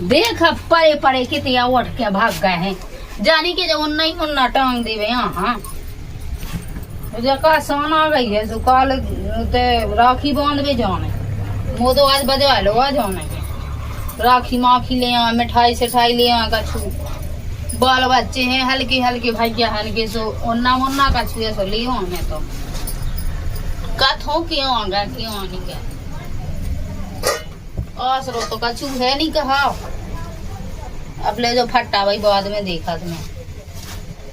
देख अब परे परे कितने उठ के भाग गए हैं जानी के जब नहीं उन्ना टांग देवे यहाँ जका सान आ गई है सुकाल ते राखी बांधवे जाने वो तो आज बजवा लो आ जाने राखी माखी ले आ मिठाई सिठाई ले आ कछु बाल बच्चे हैं हल्के हल्के भैया हल्के सो उन्ना मुन्ना कछु ऐसा ले हमें तो कथो क्यों आगा क्यों आनी क्या आसरो तो कछु है नहीं कहा अब ले जो फट्टा भाई बाद में देखा तुम्हें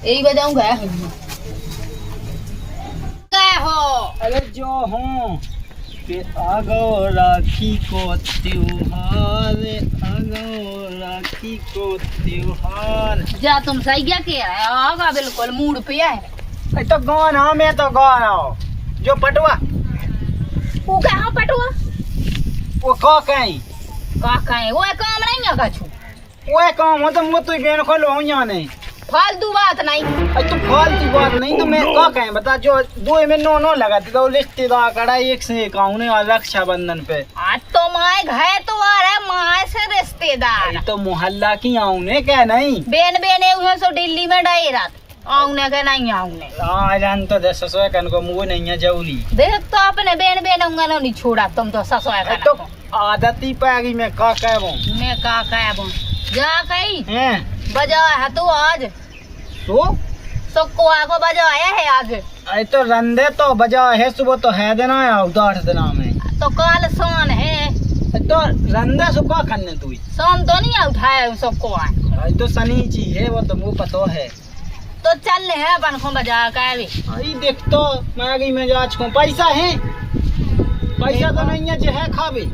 यही बजाऊंगा हो अरे जो हूँ कि आगो राखी को त्योहार राखी को त्योहार जा तुम सही क्या कह रहे हो आगा बिल्कुल मूड पे है तो गाना मैं तो गाना जो पटवा वो कहाँ पटवा वो का कहीं वो काम नहीं है कछु वो काम हो तो मुझे तो बेन खोलो यहाँ नहीं फालतू बात नहीं तो फालतू बात नहीं तो मैं का कहें बता जो दो में नो लगाती तो रिश्तेदार कड़ा एक से एक आऊँ रक्षाबंधन पे आज तो माए घर तो आ रहा है माए से रिश्तेदार तो मोहल्ला की आऊँ ने क्या नहीं बेन हुए सो दिल्ली में डाई रात आऊने के नहीं आऊने जान तो दस ससुर कन को मुँह नहीं है जौली देख तो अपने बेन होंगे नहीं छोड़ा तुम तो ससुर तो आदत ही पाएगी मैं का कहूँ मैं का कहूँ जा कहीं हैं बजा है तू आज तो सबको आगो बजाया है आज अरे तो रंधे तो बजा है सुबह तो है देना है उदार देना में तो कल सोन है तो रंधे सुबह करने तू सोन तो नहीं उठाया सबको आए अरे तो सनी चीज है वो तो मुँह पतो है तो चल है अपन को बजा के भी अरे देख तो मैं गई मैं आज को पैसा है पैसा तो नहीं है जो है खावे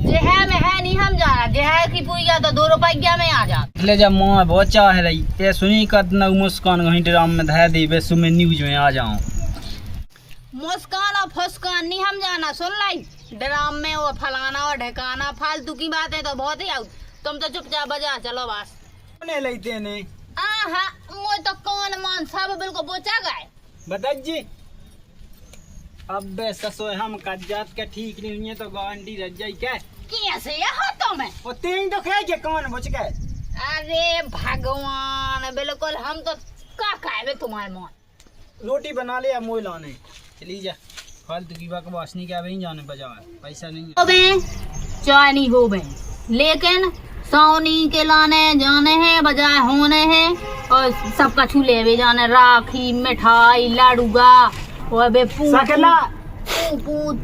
जे है में है नहीं हम जाना जे है की पूजा तो 2 रुपया में आ जा ले जब माँ बहुत चाह रही ये सुनी कर ना मुस्कान कहीं ड्राम में धै दी बस में न्यूज में आ जाऊं मुस्कान और फुस्कान नहीं हम जाना सुन लाई ड्राम में वो फलाना और ढकाना फालतू की बातें तो बहुत ही आउट तुम तो चुपचाप बजा चलो बस ने लेते ने हाँ वो तो कौन मान सब बिल्कुल बोचा गए बता जी अब बे ससो हम कज्जात के ठीक नहीं हुई है तो गांडी रह जाई क्या कैसे हाथों में वो तीन तो खाए के कौन बच गए अरे भगवान बिल्कुल हम तो का खाए तुम्हारे मन रोटी बना ले मोह लाने चली जा फालतू की बकवास नहीं क्या वहीं जाने बजा पैसा नहीं हो बे चाय नहीं हो बे लेकिन सोनी के लाने जाने हैं बजाय होने हैं और सब कछु ले भी जाने राखी मिठाई लाडूगा और बे सकला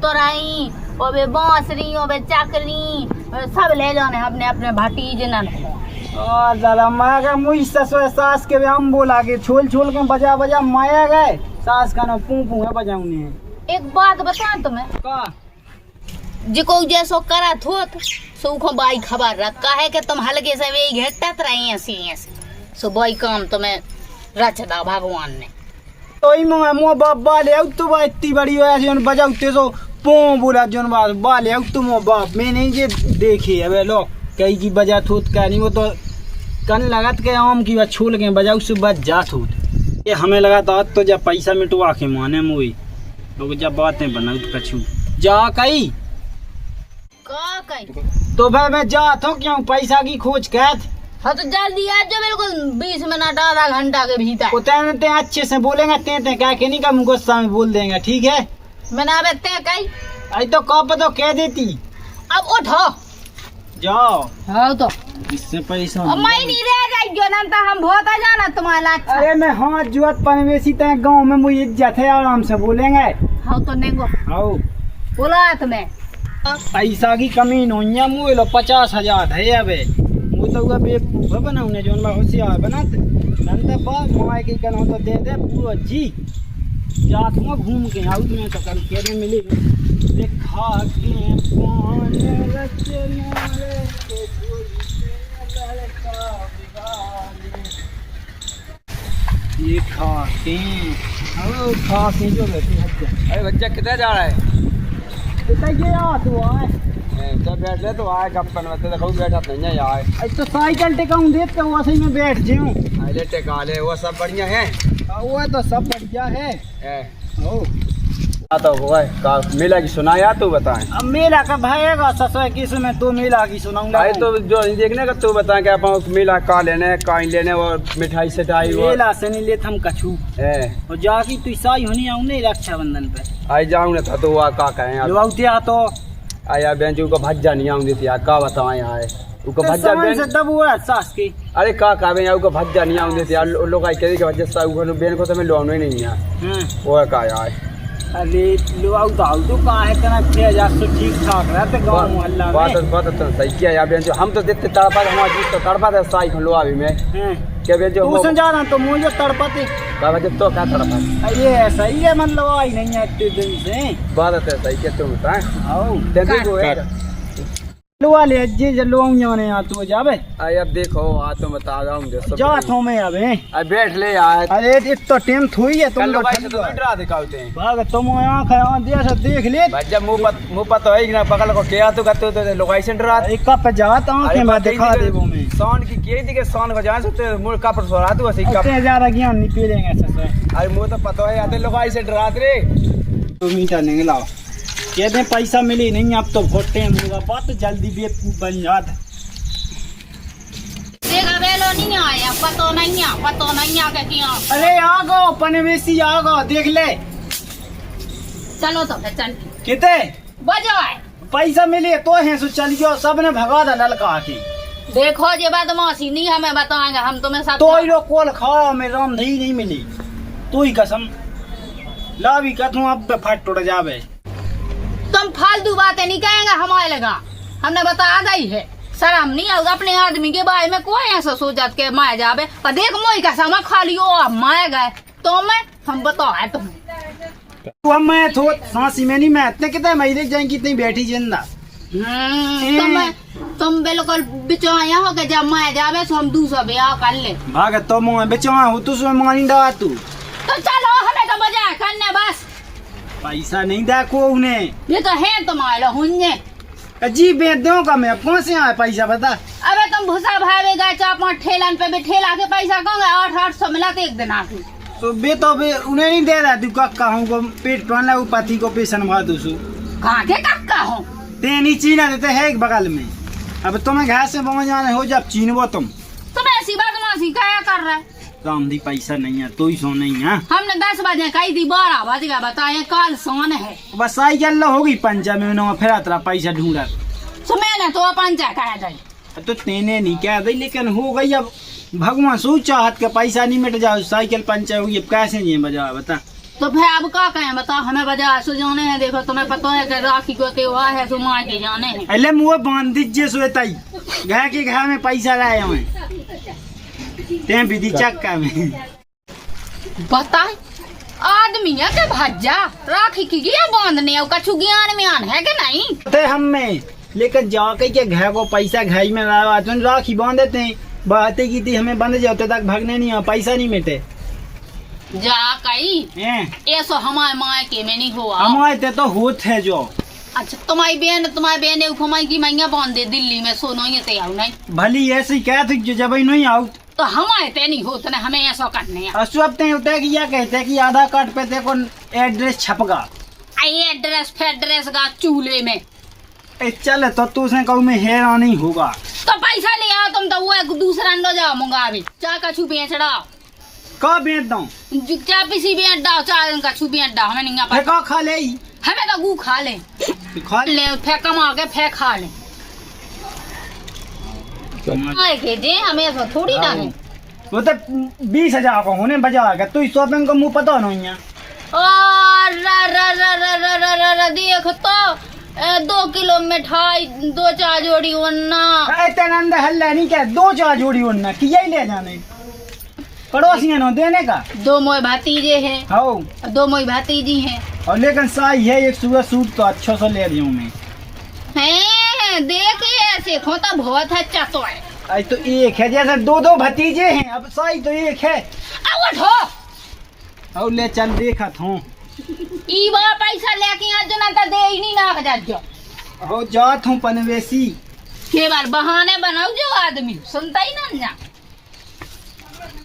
तोराई और बे बांसुरी और बे चकरी सब ले जाने अपने अपने भतीजे नन दादा माया मुझ ससुर सास के हम बोला के छोल छोल के बजा बजा माया गए सास का ना पू पू है बजाऊने एक बात बता तुम्हें का जिको जैसो करा थोत सुखो बाई खबर रखा है कि तुम हल्के से वे घटत रही ऐसे सो बाई काम तुम्हें रचदा भगवान ने तो ई मो बाप बाले तो बा इतनी बड़ी हो ऐसे बजाते सो पो बोला जोन बात बाले तो मो बाप मैं नहीं जे देखे अबे लो कई की बजा थोत का नहीं वो तो कन लगत के आम की बात छोड़ के बजाऊ से बज जात होत ये हमें लगा था तो जब पैसा मिटवा के माने मोई लोग जब बातें बनाऊ तो कछु जा कई का कहीं तो भाई मैं जात हूँ क्यों पैसा की खोज कैद हाँ तो जल्दी आ जाओ बिल्कुल 20 मिनट आधा घंटा के भीतर उतने अच्छे से बोलेंगे ते क्या के नहीं का गुस्सा में बोल देंगे ठीक है मैंने अब ते कहीं अरे तो कब तो कह देती अब उठो जाओ हाँ तो इससे पैसा अब मैं नहीं रह गई जो ना तो हम बहुत आ जाना तुम्हारा अरे मैं हाथ जुआत पनवेसी तय गांव में मुझे इज्जत है आराम से बोलेंगे हाँ तो नेगो आओ बोला तुम्हें पैसा की कमी नहीं है मुझे लो 50,000 है अबे वो तो हुआ बेवकूफ है बनाऊने जो होशियार बनाते नंदा बात कमाई की कनो तो दे दे पूरा जी जात में घूम के आउट में तो कर के मिले देखा के कौन रचना रे के लड़का बिगाड़े ये खाते हेलो खाते जो रहती है अरे बच्चा कितना जा रहा है बेटा ये आ तू आए तो बैठ ले तो आए कंपन में तो देखो बैठा नहीं है यार आज तो साइकिल टिकाऊं देख के वैसे ही मैं बैठ जाऊं अरे टेका ले वो सब बढ़िया है वो तो सब बढ़िया है ओ तो हुआ है का मेला की सुनाया तू बताए। अब मेला का भाएगा ससुर किस में तो मेला की सुनाऊंगा। अरे तो जो देखने का तू बता के अपन मेला का लेने का लेने और मिठाई सटाई मेला से नहीं लेत हम कछू और जाकी तू ईसाई होनी आऊ नहीं रक्षाबंधन पे आई जाऊँ ना था तो वह का कहें जो आउतिया तो आया बहन जी को भज्जा नहीं आऊँ देती का बताओ यहाँ है उनको भज्जा से तब हुआ सास की। अरे का कहवे यहाँ को भज्जा नहीं आऊँ देती लोग आई कह वजह से बहन को तो मैं लोन ही नहीं है वो का यार। अरे लो आऊ तो कहाँ है तना 6000 ठीक ठाक रहते गाँव मोहल्ला में। बात तो सही किया यार बहन जो हम तो देखते तड़पा हमारा जीत तो तड़पा था साई खलो अभी में क्या बहन जो तू समझा रहा तो मुझे तड़पाते का वजह तो क्या तड़पा ये सही है मतलब आई नहीं है इतने दिन से बात है सही क्या तुम बताए आओ देखो लुआ ले जे जलो जाने आ तू जाबे। आई अब देखो आ तो बता रहा हूँ जा थो में अबे अब बैठ ले यार। अरे एक तो टेम थोड़ी है तुम लोग तो डरा दिखाते हैं भाग तुम आंख है दे से देख ले भज्जा मुंह पर तो है कि ना पकड़ को क्या तो करते तो लोग ऐसे डरा एक कप जात आंखें में दिखा दे वो में सोन की के दिखे सोन को जान सकते मुंह का पर सोरा तू ऐसे कप इतने ज्यादा ज्ञान नहीं पी लेंगे ससुर। अरे मुंह तो पता है आते लोग ऐसे डराते रे तो मीठा नहीं लाओ कहते पैसा मिली नहीं अब तो भोटे मुर्गा बात जल्दी बेवकूफ बन जात। देखा बेलो नहीं आया पतो नहीं आ के किया। अरे आ गो पनवेसी आ गो देख ले चलो तो फिर चल किते बजाए पैसा मिले तो है सो चल गयो सबने भगा दा ललका के। देखो ये बदमाशी नहीं हमें बताएंगे हम तुम्हें सब तो लो कोल खा में राम दही नहीं मिली तू ही कसम ला भी कथू अब फट टूट जावे। तुम फालतू बातें नहीं कहेंगे हमारे लगा हमने बता दी है शर्म नहीं आऊगा अपने आदमी के बारे में कोई ऐसा सोचत के माए जावे और देख मोई का समा खा लियो माए गए तो मैं हम बताओ तुम्हें तू हम मैं थो सांसी में नहीं मैं इतने कितने महीने जाएंगी कितनी बैठी जिंदा तुम बिल्कुल बिचौया हो के जब माए जावे तो हम दूसरा ब्याह कर ले भाग तो मैं बेचवा हूँ तू सो मानी डा तू तो चलो हमें तो मजा करने बस पैसा नहीं देखो उन्हें ये तो है तुम्हारे हुन्ने अजीब बेच दो का मैं कौन से आए पैसा बता। अबे तुम भूसा भावे गए 4-5 ठेलन पे भी ठेला के पैसा कहूँगा 800 मिला एक दिन आके तो बे तो बे उन्हें नहीं दे रहा तू कक्का हूँ को पेट पालना वो पति को पेशन भा दू कहाँ के कक्का हो तेनी चीना देते है एक बगल में अब तुम्हें घास से पहुँच जाने हो जब चीनबो तुम ऐसी बदमाशी क्या कर रहा है राम दी पैसा नहीं है तो ही सो नहीं है हमने 10 बजे कही थी 12 बज गया बताए कल सोन है बस आई गल होगी पंचा में फिर तेरा पैसा ढूंढा तो मैंने तो पंचा कहा जाए तो तेने नहीं कह दी लेकिन हो गई अब भगवान सो चाहत के पैसा नहीं मिट जाओ साइकिल पंचा होगी अब कैसे नहीं बजा बता तो फिर अब क्या कहें बताओ हमें बाजार से जाने हैं देखो तुम्हें पता है कि राखी को त्योहार है तो माँ के जाने हैं अरे मुँह बांध दीजिए सोताई घर के घर में पैसा लाए हमें ते विधि चक्का में बताए आदमी है के भज्जा राखी की गया बांधने कछु ज्ञान में आन है कि नहीं थे हम में लेकिन जाके के घर को पैसा घर में लावा तो राखी बांध देते हैं बातें की थी हमें बंद जाते तक भागने नहीं पैसा नहीं मिटे जा कही ऐसा हमारे माँ के में नहीं हुआ हमारे तो होते है जो अच्छा तुम्हारी बहन घुमाई की मैया बांध दे दिल्ली में सोनो ये तैयार नहीं भली ऐसी क्या थी जो जब नहीं आउ तो हमारे ते नहीं होते ना हमें ऐसा करने हैं असुअब होता कि यह कहते कि आधार कार्ड पे ते को एड्रेस छपगा एड्रेस फेड्रेस का चूल्हे में चल तो तू से कहूँ में हेरा नहीं होगा तो पैसा ले आओ तुम तो वो एक दूसरा अंडो जाओ मंगावी चाय का छू बेच डाओ का बेच दो चाय पीसी बेच डाओ चाय का छू बेच डाओ हमें नहीं फेंका खा ले हमें तो गू खा ले फेंक कमा के फेंक खा ले के जे हमें तो थोड़ी ना है वो तो 20,000 को होने बजा के तू शॉपिंग को मुँह पता नहीं है देख तो 2 किलो मिठाई 2-4 जोड़ी वन्ना नंद हल्ला नहीं क्या 2-4 जोड़ी वन्ना कि यही ले जाने पड़ोसियों ने देने का 2 मोए भतीजे हैं हाँ 2 मोई भतीजी हैं और लेकिन साई है एक सुबह सूट तो अच्छा सा ले रही हूँ मैं देख ऐसे खोता बहुत अच्छा तो है आई तो एक है जैसे 2 भतीजे हैं अब साई तो एक है और ले चल देखा था ई बा पैसा लेके आज ना तो दे ही नहीं ना जा हो जात हूँ पनवेसी के बार बहाने बनाओ जो आदमी सुनता ही ना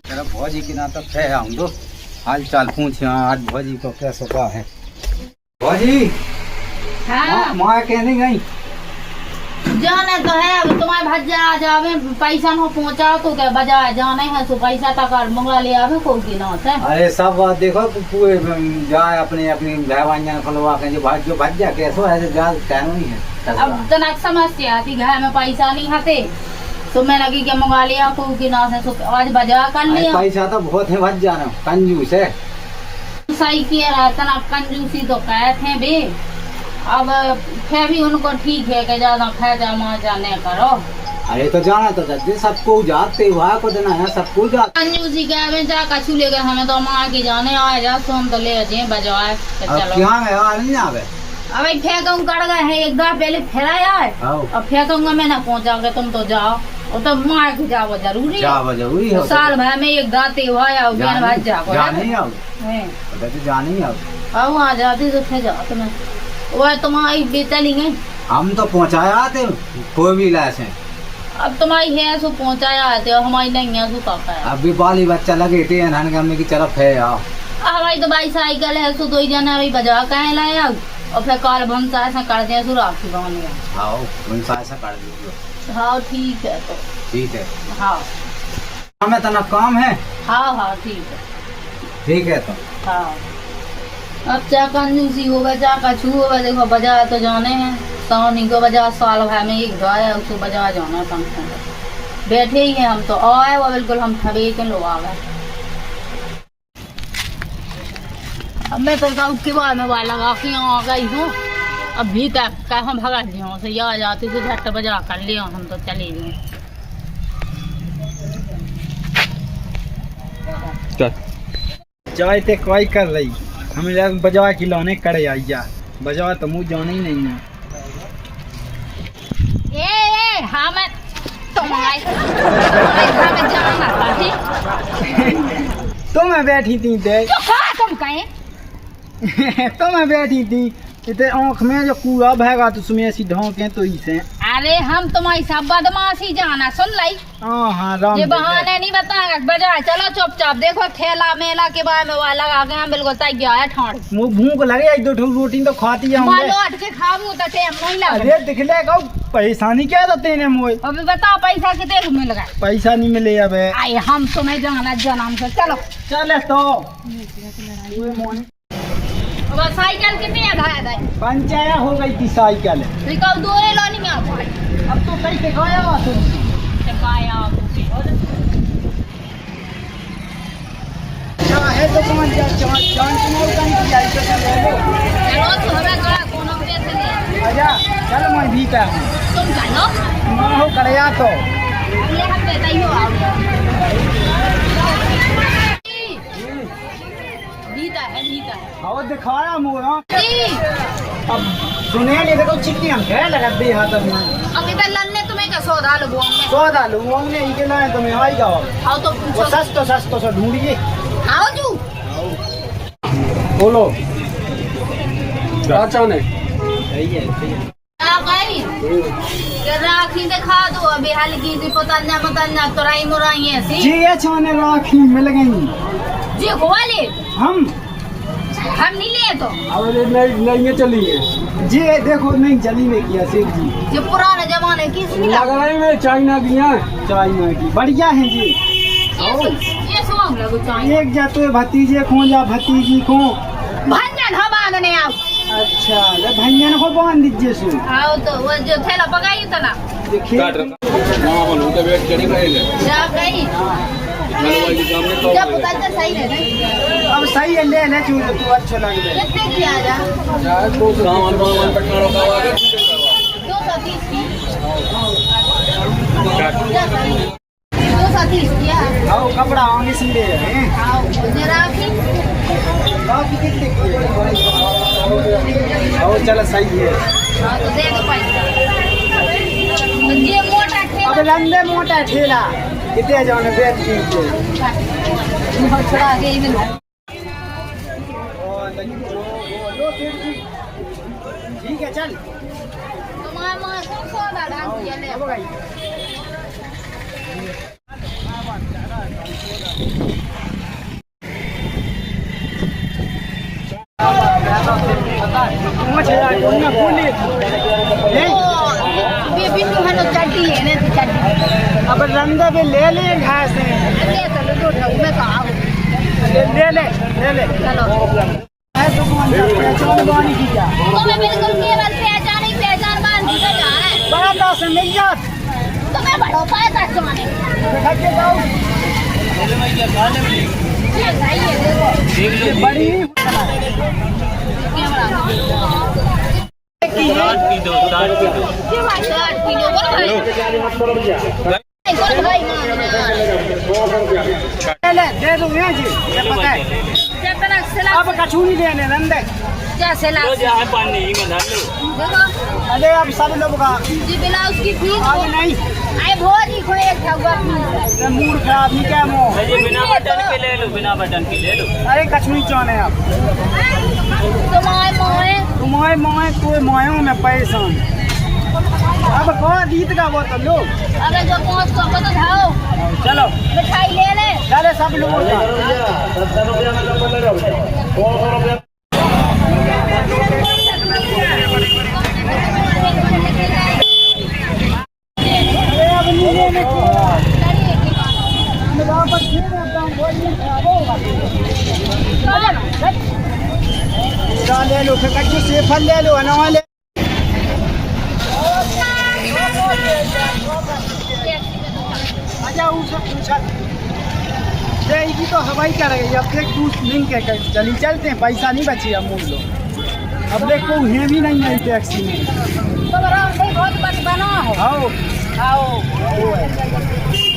तेरा भौजी की ना तो थे हम दो हाल चाल पूछ आज भौजी को कैसा क्या है भाजी हाँ माँ कहने गई जाने तो है, अब तुम्हारे भज्जा आ जावे पैसा न पहुँचा तो क्या बजाय जाने है तो पैसा तक मंगला ले आवे को की ना है। अरे सब बात देखो पूरे जाए अपने अपनी भैवान फलवा के जो भज्जा कैसो है जा कहनो नहीं है। अब तनक समस्या थी घर में पैसा नहीं आते तो मैं लगी कि मंगा लिया को की ना है तो आज बजा कर लिया। पैसा तो बहुत है भज्जा ना कंजूस है। सही किया रहा तना कंजूसी तो कहते हैं बे। अब फिर भी उनको ठीक है कि ज्यादा खर्चा मार्चा नहीं करो। अरे तो जाना तो जल्दी सबको जाते हुआ को देना है सबको जा कंजूसी क्या है जा कछु लेकर हमें तो मार के जाने आए जा तो हम तो ले जाए बजाए चलो क्या है यार नहीं आवे। अब फेंकूं कर गए हैं एक बार पहले फेराया है अब फेंकूंगा मैं ना पहुंचाओगे तुम तो जाओ और तो मार के जाओ जरूरी है जरूरी है। साल भर में एक दाते हुआ या भाज जाओ जानी अब आ जाती तो फिर जाओ तुम्हें वो तुम्हारी बेचली गई हम तो पहुँचाया आते कोई भी लाश है। अब तुम्हारी है सो पहुँचाया आते और हमारी नहीं है सो पापा है। अभी बाली बच्चा लगे थे हमने की तरफ है यार हमारी तो भाई साइकिल है सो 2 जना अभी बजा कहे लाया और फिर काल भंसा ऐसा कर दिया सो राखी बांध हाँ भंसा ऐसा कर दीजिए। हाँ ठीक है तो ठीक है हाँ हमें तना काम है। हाँ ठीक है तो हाँ अब क्या कंजूसी होगा क्या कछू होगा देखो बाजार तो जाने हैं सोनी को बाजार साल भर में एक गाय है उसको बाजार जाना फंक्शन बैठे ही हैं हम तो आए वो बिल्कुल हम ठबे के लोग आ गए। अब मैं तो उसके बाद में वाला लगा के आ गई हूँ अब भी तक क्या हम भगा दिए से या जाती तो झट बजा कर लिया हम तो चले गए। चाय ते कोई कर रही हमें बजा खिलौने करे आई जा बजा तो मुँह जाने ही नहीं है। हाँ मैं तो मैं बैठी थी ते तुम कहें तो मैं बैठी थी इतने आँख में जो कूड़ा भैगा तो उसमें ऐसी ढोंके तो इसे। अरे हम तुम्हारी सब बदमाशी जाना सुन लाई हाँ राम ये बहाने नहीं बताएगा बजाय चलो चुपचाप देखो ठेला मेला के बारे में वाला लगा के हम बिल्कुल तैयार है ठाड़ मुँह भूख लगे 1-2 रोटी तो खाती जाऊंगे लौट के खाऊं तो टाइम नहीं लगा। अरे दिख ले कहो परेशानी क्या देते ने मोए अभी बताओ पैसा कितने मिल गए। पैसा नहीं मिले अब आए हम तुम्हें जाना जन्म से चलो चले तो अब साइकिल कितनी है पंचाया हो गई थी साइकिल कब दोरे लो नहीं आ पाई अब तो कहीं दिखाया हुआ तुम है तो समझ जा जान चलो तो हमें कहा कोनो पैसे नहीं आजा चल मैं भी का तुम जानो ना हो करया तो ले हम देता ही हो नीता है आओ दिखाया मोरा जी अब सुने ले देखो चिट्ठी हम कह लगा दे हाथ में अब इधर लन्ने तुम्हें का सौदा लो बुआ में सौदा लूंगा हमने इके लाए तुम्हें आई जाओ आओ तो पूछो सस्तो से ढूंढिए आओ जू बोलो क्या चाहने सही है आ गई ये राखी दिखा दो अभी हल्की सी पतंजा तोराई मुराई ऐसी जी ये छाने राखी मिल गई जी वाले हम नहीं लिए तो अब नहीं चली है जी देखो नहीं जली में किया सेठ जी जो पुराने जमाने की लग रही में चाइना की है चाइना की बढ़िया है जी ये सुन लगो चाहिए एक जा तो भतीजे को या भतीजी को भंजन हम बांधने आओ अच्छा ले भैया को बांध दीजिए सु आओ तो वो जो थैला पकाई तो ना देखिए जा गई जब पता सही है अब सही है ले चूज तू अच्छा लग रहा कितने की आ जा 230 किया आओ कपड़ा आने से ले रहे हैं आओ मुझे राखी काफी कितने की आओ चलो सही है हाँ तो दे दो पैसा ये मोटा अब ठेला लंबे मोटा ठेला कितने जाने बेच दीजिए छोड़ा के ही मिला ठीक है चल तुम्हारे माँ को सौदा डाल दिया ले अब गई पता है उन्हें बोले ये बिट्टू है तो चड्डी है ना चड्डी अब रंदा पे ले ले घास है ले चलो तो ढंग में कहा ले चलो है दुकान का पहचान बानी की क्या तो मैं बिल्कुल केवल पहचान बांधी तो जा है बड़ा दास मिल जात तो मैं बड़ो पाए जाने बैठा के जाओ ये भाई ये देखो ये बड़ी कैमरा की है ये भाई 8 किलो बोल भाई ले दे दो यहाँ जी ये पता है कितना सेला अब कछुनी लेने रंदे क्या सेला देखो अरे अब सब लोग का जी ब्लाउज की फीस आगे नहीं आए भोरी को एक ठगुआ फीस ये मूड खराब नहीं क्या मो बिना बटन के ले अरे कछुनी चौन है आप तुम्हारे मोए कोई मोयों में पैसा अब कौन जीत का वो तो लोग अगर जो 500 को तो धाओ चलो मिठाई ले ले चले सब लोग अरे अब नहीं लेने को वापस फिर एकदम बोलिए खराब होगा ले लो कच्ची से फल ले लो अनवा ले अच्छा उसे पूछा जाएगी तो हवाई करेगी अब देख तू लिंक है चली चलते हैं पैसा नहीं बची अब मूल लो अब देखो है भी नहीं है टैक्सी में तो बहुत बना हो आओ आओ वो है